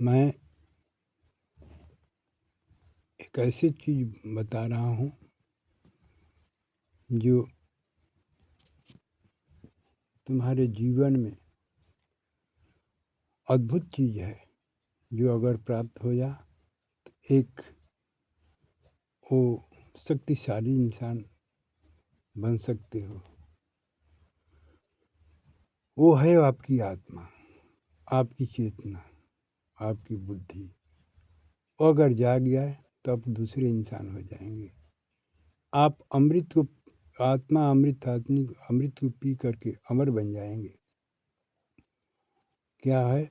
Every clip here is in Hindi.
मैं एक ऐसी चीज़ बता रहा हूँ जो तुम्हारे जीवन में अद्भुत चीज़ है, जो अगर प्राप्त हो जा तो एक वो शक्तिशाली इंसान बन सकते हो। वो है आपकी आत्मा, आपकी चेतना, आपकी बुद्धि। वो अगर जाग जाए तो आप दूसरे इंसान हो जाएंगे। आप अमृत को आत्मा अमृत आदमी अमृत को पी करके अमर बन जाएंगे। क्या है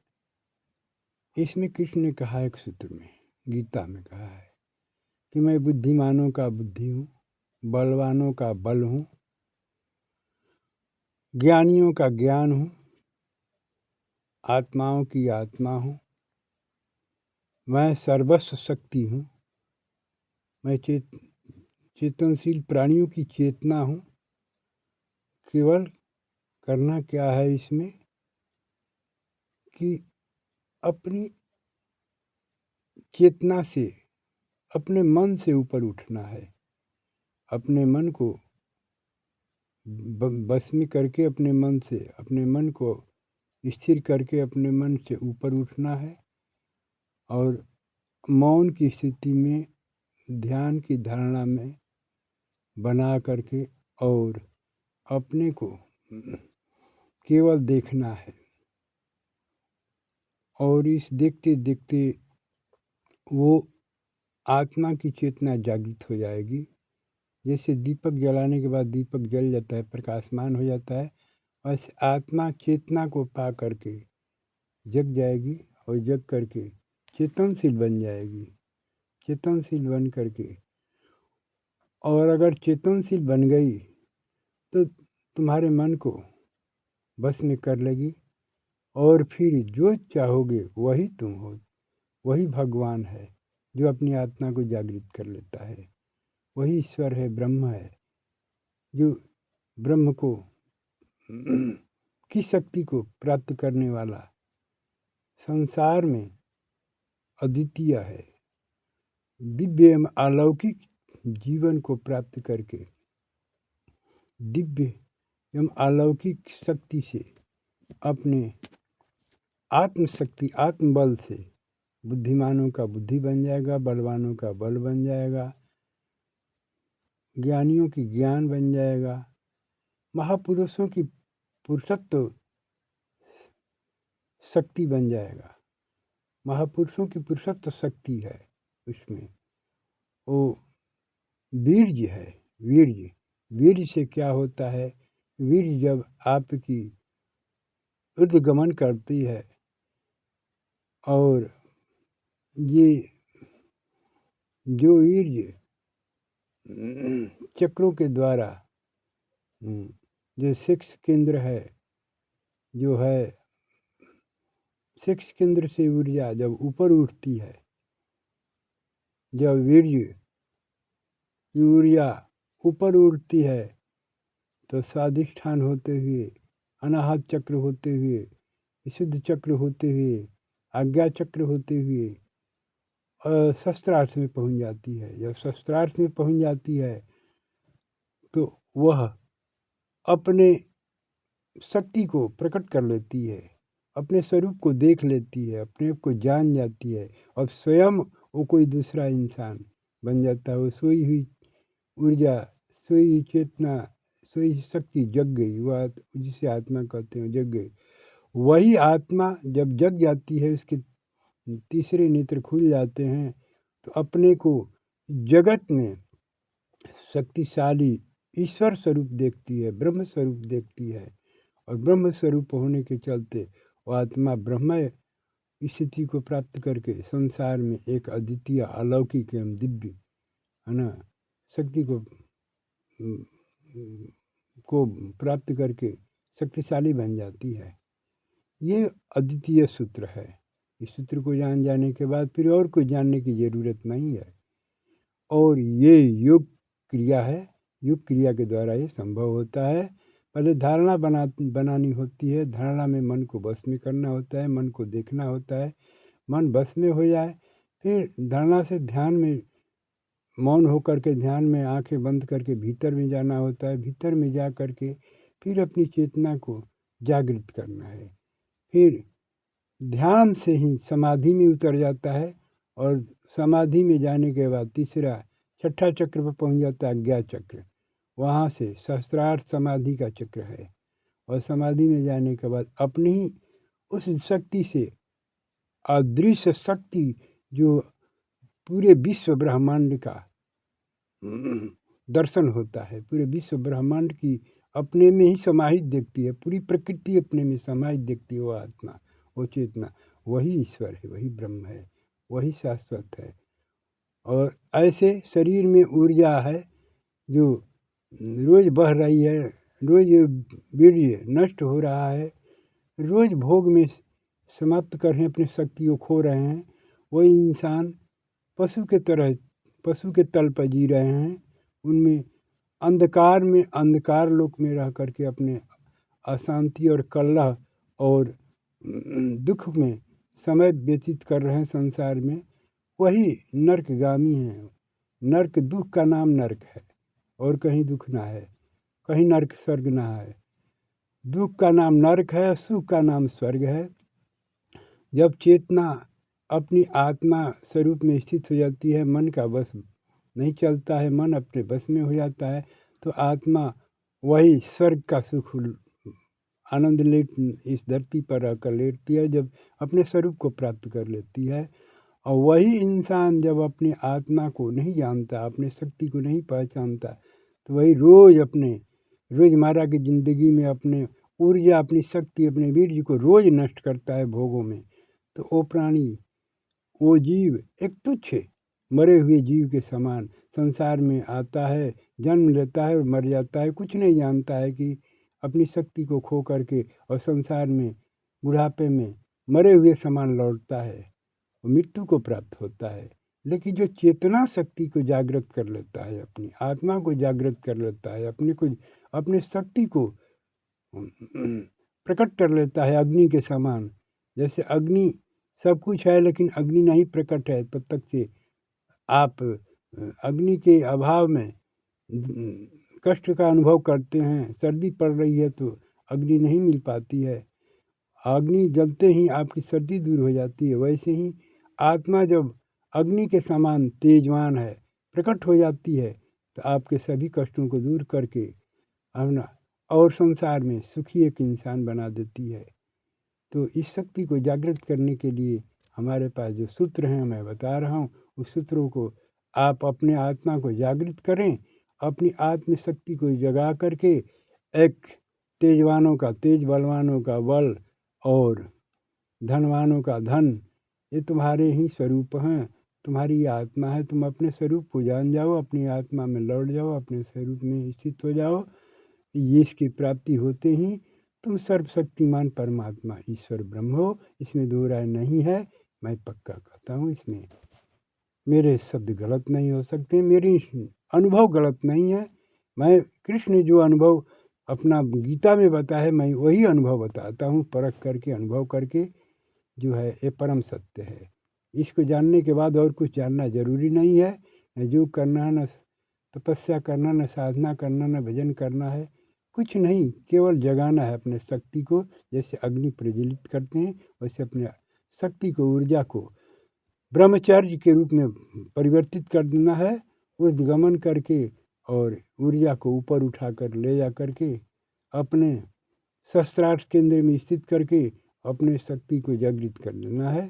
इसमें? कृष्ण ने कहा एक सूत्र में, गीता में कहा है कि मैं बुद्धिमानों का बुद्धि हूँ, बलवानों का बल हूँ, ज्ञानियों का ज्ञान हूँ, आत्माओं की आत्मा हूँ, मैं सर्वस्व शक्ति हूँ, मैं चेतनशील प्राणियों की चेतना हूँ। केवल करना क्या है इसमें कि अपनी चेतना से, अपने मन से ऊपर उठना है। अपने मन को बस में करके, अपने मन को स्थिर करके अपने मन से ऊपर उठना है और मौन की स्थिति में, ध्यान की धारणा में बना करके और अपने को केवल देखना है। और इस देखते देखते वो आत्मा की चेतना जागृत हो जाएगी। जैसे दीपक जलाने के बाद दीपक जल जाता है, प्रकाशमान हो जाता है, वैसे आत्मा चेतना को पा करके जग जाएगी और जग करके चेतनशील बन जाएगी। चेतनशील बन करके, और अगर चेतनशील बन गई तो तुम्हारे मन को बस में कर लेगी और फिर जो चाहोगे वही तुम हो। वही भगवान है जो अपनी आत्मा को जागृत कर लेता है। वही ईश्वर है, ब्रह्म है, जो ब्रह्म को की शक्ति को प्राप्त करने वाला संसार में अद्वितीय है। दिव्य एवं अलौकिक जीवन को प्राप्त करके, दिव्य एवं अलौकिक शक्ति से, अपने आत्मशक्ति आत्मबल से बुद्धिमानों का बुद्धि बन जाएगा, बलवानों का बल बन जाएगा, ज्ञानियों की ज्ञान बन जाएगा, महापुरुषों की पुरुषत्व शक्ति बन जाएगा। महापुरुषों की पुरुषत्व शक्ति है उसमें। वो वीर्य है। वीर्य से क्या होता है? वीर्य जब आपकी ऊर्ध्वगमन करती है और ये जो वीर्य चक्रों के द्वारा जो सेक्स केंद्र है, जो है सेक्स केंद्र से ऊर्जा जब ऊपर उठती है, जब वीर्य की ऊर्जा ऊपर उठती है तो स्वाधिष्ठान होते हुए, अनाहत चक्र होते हुए, विशुद्ध चक्र होते हुए, आज्ञा चक्र होते हुए शस्त्रार्थ में पहुंच जाती है। जब शस्त्रार्थ में पहुंच जाती है तो वह अपने शक्ति को प्रकट कर लेती है, अपने स्वरूप को देख लेती है, अपने आप को जान जाती है और स्वयं वो कोई दूसरा इंसान बन जाता है। वो सोई हुई ऊर्जा, सोई हुई चेतना, सोई शक्ति जग गई, वह जिसे आत्मा कहते हैं, जग गई। वही आत्मा जब जग जाती है, उसके तीसरे नेत्र खुल जाते हैं तो अपने को जगत में शक्तिशाली ईश्वर स्वरूप देखती है, ब्रह्म स्वरूप देखती है। और ब्रह्म स्वरूप होने के चलते वो आत्मा ब्रह्मय स्थिति को प्राप्त करके संसार में एक अद्वितीय अलौकिक एवं दिव्य, है ना, शक्ति को प्राप्त करके शक्तिशाली बन जाती है। ये अद्वितीय सूत्र है। इस सूत्र को जान जाने के बाद फिर और कोई जानने की ज़रूरत नहीं है। और ये योग क्रिया है। योग क्रिया के द्वारा ये संभव होता है। पहले धारणा बनानी होती है। धारणा में मन को बस में करना होता है, मन को देखना होता है, मन बस में हो जाए, फिर धारणा से ध्यान में मौन होकर के ध्यान में आंखें बंद करके भीतर में जाना होता है। भीतर में जा कर के फिर अपनी चेतना को जागृत करना है। फिर ध्यान से ही समाधि में उतर जाता है और समाधि में जाने के बाद तीसरा छठा चक्र पर पहुंच जाता है, अज्ञा चक्र। वहाँ से सहस्त्रार्थ समाधि का चक्र है और समाधि में जाने के बाद अपनी ही उस शक्ति से अदृश्य शक्ति जो पूरे विश्व ब्रह्मांड का दर्शन होता है, पूरे विश्व ब्रह्मांड की अपने में ही समाहित देखती है, पूरी प्रकृति अपने में समाहित देखती है। वो आत्मा, वो चेतना, वही ईश्वर है, वही ब्रह्म है, वही शाश्वत है। और ऐसे शरीर में ऊर्जा है जो रोज बह रही है, रोज वीर्य नष्ट हो रहा है, रोज भोग में समाप्त कर रहे हैं, अपनी शक्ति को खो रहे हैं। वही इंसान पशु के तरह पशु के तल पर जी रहे हैं, उनमें अंधकार में अंधकार लोक में रह करके अपने अशांति और कलह और दुख में समय व्यतीत कर रहे हैं संसार में। वही नरकगामी हैं। नरक, दुख का नाम नरक है और कहीं दुख ना है, कहीं नरक स्वर्ग ना है। दुख का नाम नरक है, सुख का नाम स्वर्ग है। जब चेतना अपनी आत्मा स्वरूप में स्थित हो जाती है, मन का बस नहीं चलता है, मन अपने बस में हो जाता है, तो आत्मा वही स्वर्ग का सुख आनंद लेट इस धरती पर रहकर लेटती है, जब अपने स्वरूप को प्राप्त कर लेती है। और वही इंसान जब अपनी आत्मा को नहीं जानता, अपने शक्ति को नहीं पहचानता, तो वही रोज़ अपने रोज़मर्रा की ज़िंदगी में अपने ऊर्जा, अपनी शक्ति, अपने वीर्य को रोज़ नष्ट करता है भोगों में। तो वो प्राणी, वो जीव एक तुच्छ मरे हुए जीव के समान संसार में आता है, जन्म लेता है और मर जाता है। कुछ नहीं जानता है कि अपनी शक्ति को खो करके और संसार में बुढ़ापे में मरे हुए समान लौटता है, मृत्यु को प्राप्त होता है। लेकिन जो चेतना शक्ति को जागृत कर लेता है, अपनी आत्मा को जागृत कर लेता है, अपने शक्ति को प्रकट कर लेता है अग्नि के समान। जैसे अग्नि सब कुछ है लेकिन अग्नि नहीं प्रकट है तब तक से आप अग्नि के अभाव में कष्ट का अनुभव करते हैं। सर्दी पड़ रही है तो अग्नि नहीं मिल पाती है, अग्नि जलते ही आपकी सर्दी दूर हो जाती है। वैसे ही आत्मा जब अग्नि के समान तेजवान है, प्रकट हो जाती है, तो आपके सभी कष्टों को दूर करके अपना और संसार में सुखी एक इंसान बना देती है। तो इस शक्ति को जागृत करने के लिए हमारे पास जो सूत्र हैं मैं बता रहा हूँ, उस सूत्रों को आप अपने आत्मा को जागृत करें, अपनी आत्म शक्ति को जगा करके एक तेजवानों का तेज, बलवानों का बल और धनवानों का धन, ये तुम्हारे ही स्वरूप हैं, तुम्हारी आत्मा है। तुम अपने स्वरूप को जान जाओ, अपनी आत्मा में लौट जाओ, अपने स्वरूप में स्थित हो जाओ। ये इसकी प्राप्ति होते ही तुम सर्वशक्तिमान परमात्मा ईश्वर ब्रह्म हो, इसमें दो राय नहीं है। मैं पक्का कहता हूँ, इसमें मेरे शब्द गलत नहीं हो सकते, मेरी अनुभव गलत नहीं है। मैं कृष्ण जो अनुभव अपना गीता में बताया है, मैं वही अनुभव बताता हूँ, परख करके अनुभव करके जो है ये परम सत्य है। इसको जानने के बाद और कुछ जानना जरूरी नहीं है। न योग करना है, न तपस्या करना, न साधना करना, न भजन करना है, कुछ नहीं, केवल जगाना है अपने शक्ति को। जैसे अग्नि प्रज्वलित करते हैं वैसे अपने शक्ति को, ऊर्जा को ब्रह्मचर्य के रूप में परिवर्तित कर देना है, ऊर्ध्वगमन करके और ऊर्जा को ऊपर उठा कर ले जा करके अपने सहस्त्रार्थ केंद्र में स्थित करके अपने शक्ति को जागृत कर लेना है।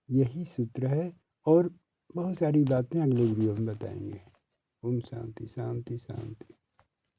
यही सूत्र है और बहुत सारी बातें अगले वीडियो में बताएंगे। ओम शांति शांति शांति।